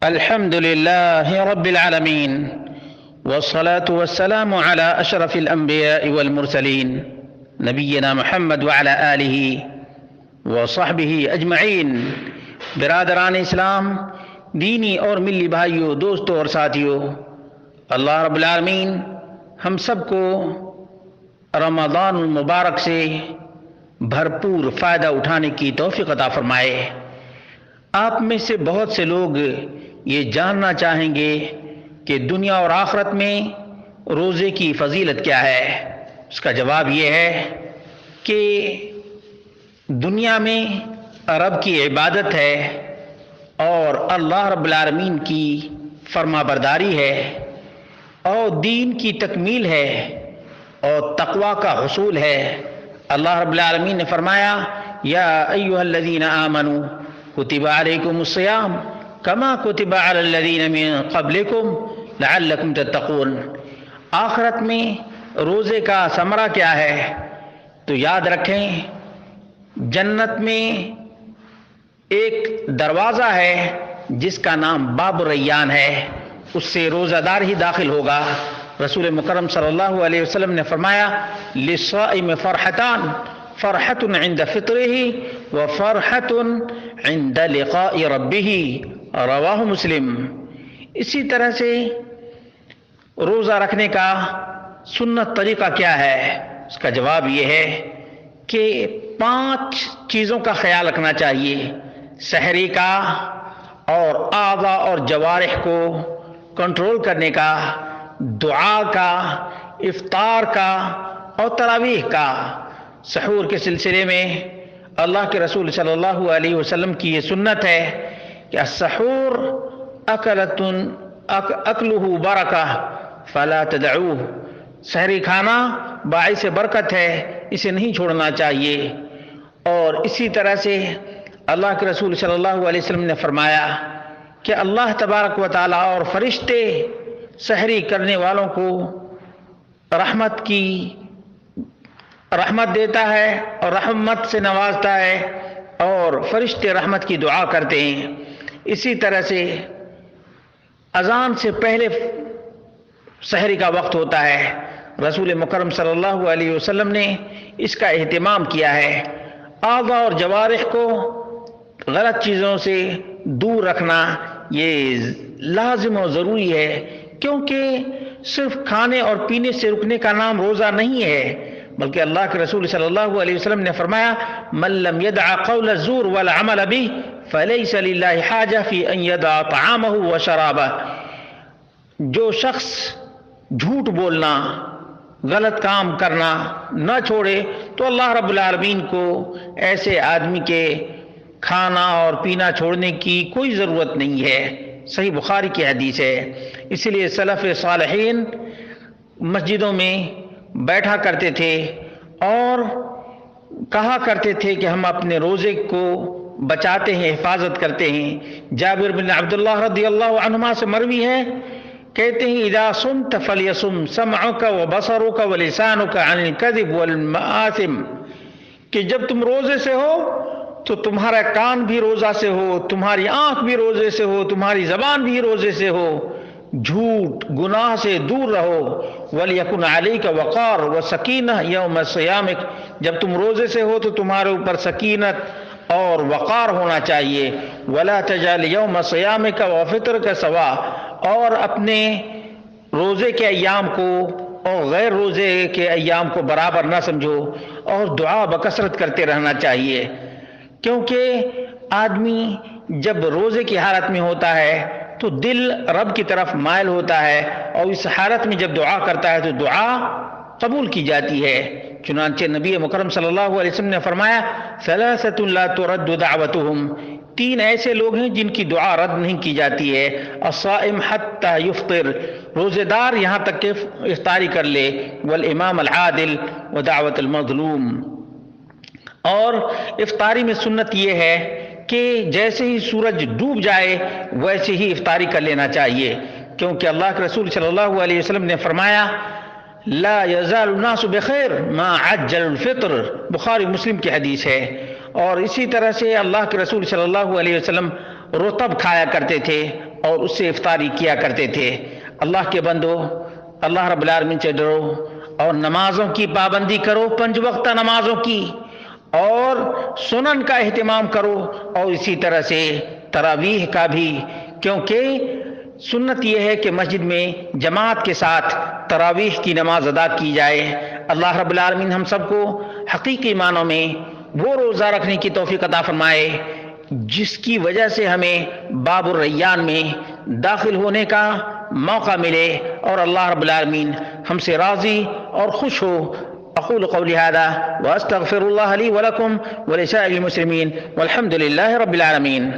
الحمد لله رب العالمين، والصلاة والسلام على أشرف الأنبياء والمرسلين نبينا محمد وعلى آله وصحبه أجمعين۔ برادران اسلام، دینی اور ملی بھائیوں، دوستوں اور ساتھیوں، اللہ رب العالمین ہم سب کو رمضان المبارک سے بھرپور فائدہ اٹھانے کی توفیق عطا فرمائے۔ آپ میں سے بہت سے لوگ یہ جاننا چاہیں گے کہ دنیا اور آخرت میں روزے کی فضیلت کیا ہے۔ اس کا جواب یہ ہے کہ دنیا میں رب کی عبادت ہے اور اللہ رب العالمین کی فرما برداری ہے اور دین کی تکمیل ہے اور تقوی کا حصول ہے۔ اللہ رب العالمین نے فرمایا، یا ایھا الذین آمنوا کتب علیکم الصیام کما کتب علی الذین من قبلکم لعلکم تتقون۔ آخرت میں روزے کا ثمرہ کیا ہے؟ تو یاد رکھیں، جنت میں ایک دروازہ ہے جس کا نام باب الریان ہے، اس سے روزہ دار ہی داخل ہوگا۔ رسول مکرم صلی اللہ علیہ وسلم نے فرمایا، للصائم فرحتان، فرحت عند فطرہ وفرحت عند لقاء ربہ، رواہ مسلم۔ اسی طرح سے روزہ رکھنے کا سنت طریقہ کیا ہے؟ اس کا جواب یہ ہے کہ 5 چیزوں کا خیال رکھنا چاہیے: سحری کا اور اعضاء اور جوارح کو کنٹرول کرنے کا، دعا کا، افطار کا اور تراویح کا۔ سحور کے سلسلے میں اللہ کے رسول صلی اللہ علیہ وسلم کی یہ سنت ہے کہ السحور اکلہ برکہ فلا تدعوہ، سحری کھانا باعث برکت ہے، اسے نہیں چھوڑنا چاہیے۔ اور اسی طرح سے اللہ کے رسول صلی اللہ علیہ وسلم نے فرمایا کہ اللہ تبارک و تعالیٰ اور فرشتے سحری کرنے والوں کو رحمت دیتا ہے اور رحمت سے نوازتا ہے اور فرشتے رحمت کی دعا کرتے ہیں۔ اسی طرح سے اذان سے پہلے سحری کا وقت ہوتا ہے، رسول مکرم صلی اللہ علیہ وسلم نے اس کا اہتمام کیا ہے۔ اعضاء اور جوارح کو غلط چیزوں سے دور رکھنا یہ لازم و ضروری ہے، کیونکہ صرف کھانے اور پینے سے رکنے کا نام روزہ نہیں ہے، بلکہ اللہ کے رسول صلی اللہ علیہ وسلم نے فرمایا، من لم يدع قول الزور والعمل به فليس لله حاجة في ان يدع طعامه وشرابه۔ جو شخص جھوٹ بولنا، غلط کام کرنا نہ چھوڑے تو اللہ رب العالمین کو ایسے آدمی کے کھانا اور پینا چھوڑنے کی کوئی ضرورت نہیں ہے۔ صحیح بخاری کی حدیث ہے۔ اسی لیے سلف صالحین مسجدوں میں بیٹھا کرتے تھے اور کہا کرتے تھے کہ ہم اپنے روزے کو بچاتے ہیں، حفاظت کرتے ہیں۔ جابر بن عبداللہ رضی اللہ عنہما سے مروی ہے، کہتے ہیں، اذا صمت فلیصم سمعک وبصرک ولسانک عن الکذب والمآثم، کہ جب تم روزے سے ہو تو تمہارا کان بھی روزہ سے ہو، تمہاری آنکھ بھی روزے سے ہو، تمہاری زبان بھی روزے سے ہو، جھوٹ گناہ سے دور رہو۔ وَلْيَكُنْ عَلَيْكَ وَقَارٌ وَسَكِينَةٌ يَوْمَ صِيَامِكَ، جب تم روزے سے ہو تو تمہارے اوپر سکینت اور وقار ہونا چاہیے۔ وَلَا تَجْعَلْ يَوْمَ صِيَامِكَ وَفِطْرِكَ سَوَاءً، اور اپنے روزے کے ایام کو اور غیر روزے کے ایام کو برابر نہ سمجھو، اور دعا بکثرت کرتے رہنا چاہیے، کیونکہ آدمی جب روزے کی حالت میں ہوتا ہے تو دل رب کی طرف مائل ہوتا ہے، اور اس حالت میں جب دعا کرتا ہے تو دعا قبول کی جاتی ہے۔ چنانچہ نبی مکرم صلی اللہ علیہ وسلم نے فرمایا، ثلاثۃ لا ترد دعوتهم، 3 ایسے لوگ ہیں جن کی دعا رد نہیں کی جاتی ہے: الصائم حتی یفطر، روزے دار یہاں تک کہ افطاری کر لے، والامام العادل ودعوت المظلوم۔ اور افطاری میں سنت یہ ہے کہ جیسے ہی سورج ڈوب جائے ویسے ہی افطاری کر لینا چاہیے، کیونکہ اللہ کے رسول صلی اللہ علیہ وسلم نے فرمایا، لا یزال الناس بخیر ما عجل الفطر، بخاری مسلم کی حدیث ہے۔ اور اسی طرح سے اللہ کے رسول صلی اللہ علیہ وسلم رطب کھایا کرتے تھے، اور اس سے افطاری کیا کرتے تھے۔ اللہ کے بندو، اللہ رب العالمین سے ڈرو اور نمازوں کی پابندی کرو، 5 وقت نمازوں کی، اور سنن کا اہتمام کرو، اور اسی طرح سے تراویح کا بھی، کیونکہ سنت یہ ہے کہ مسجد میں جماعت کے ساتھ تراویح کی نماز ادا کی جائے۔ اللہ رب العالمین ہم سب کو حقیقی معنوں میں وہ روزہ رکھنے کی توفیق عطا فرمائے جس کی وجہ سے ہمیں باب الریان میں داخل ہونے کا موقع ملے، اور اللہ رب العالمین ہم سے راضی اور خوش ہو۔ اقول قولی هذا واستغفر الله لي ولكم ولسائر المسلمين والحمد لله رب العالمين۔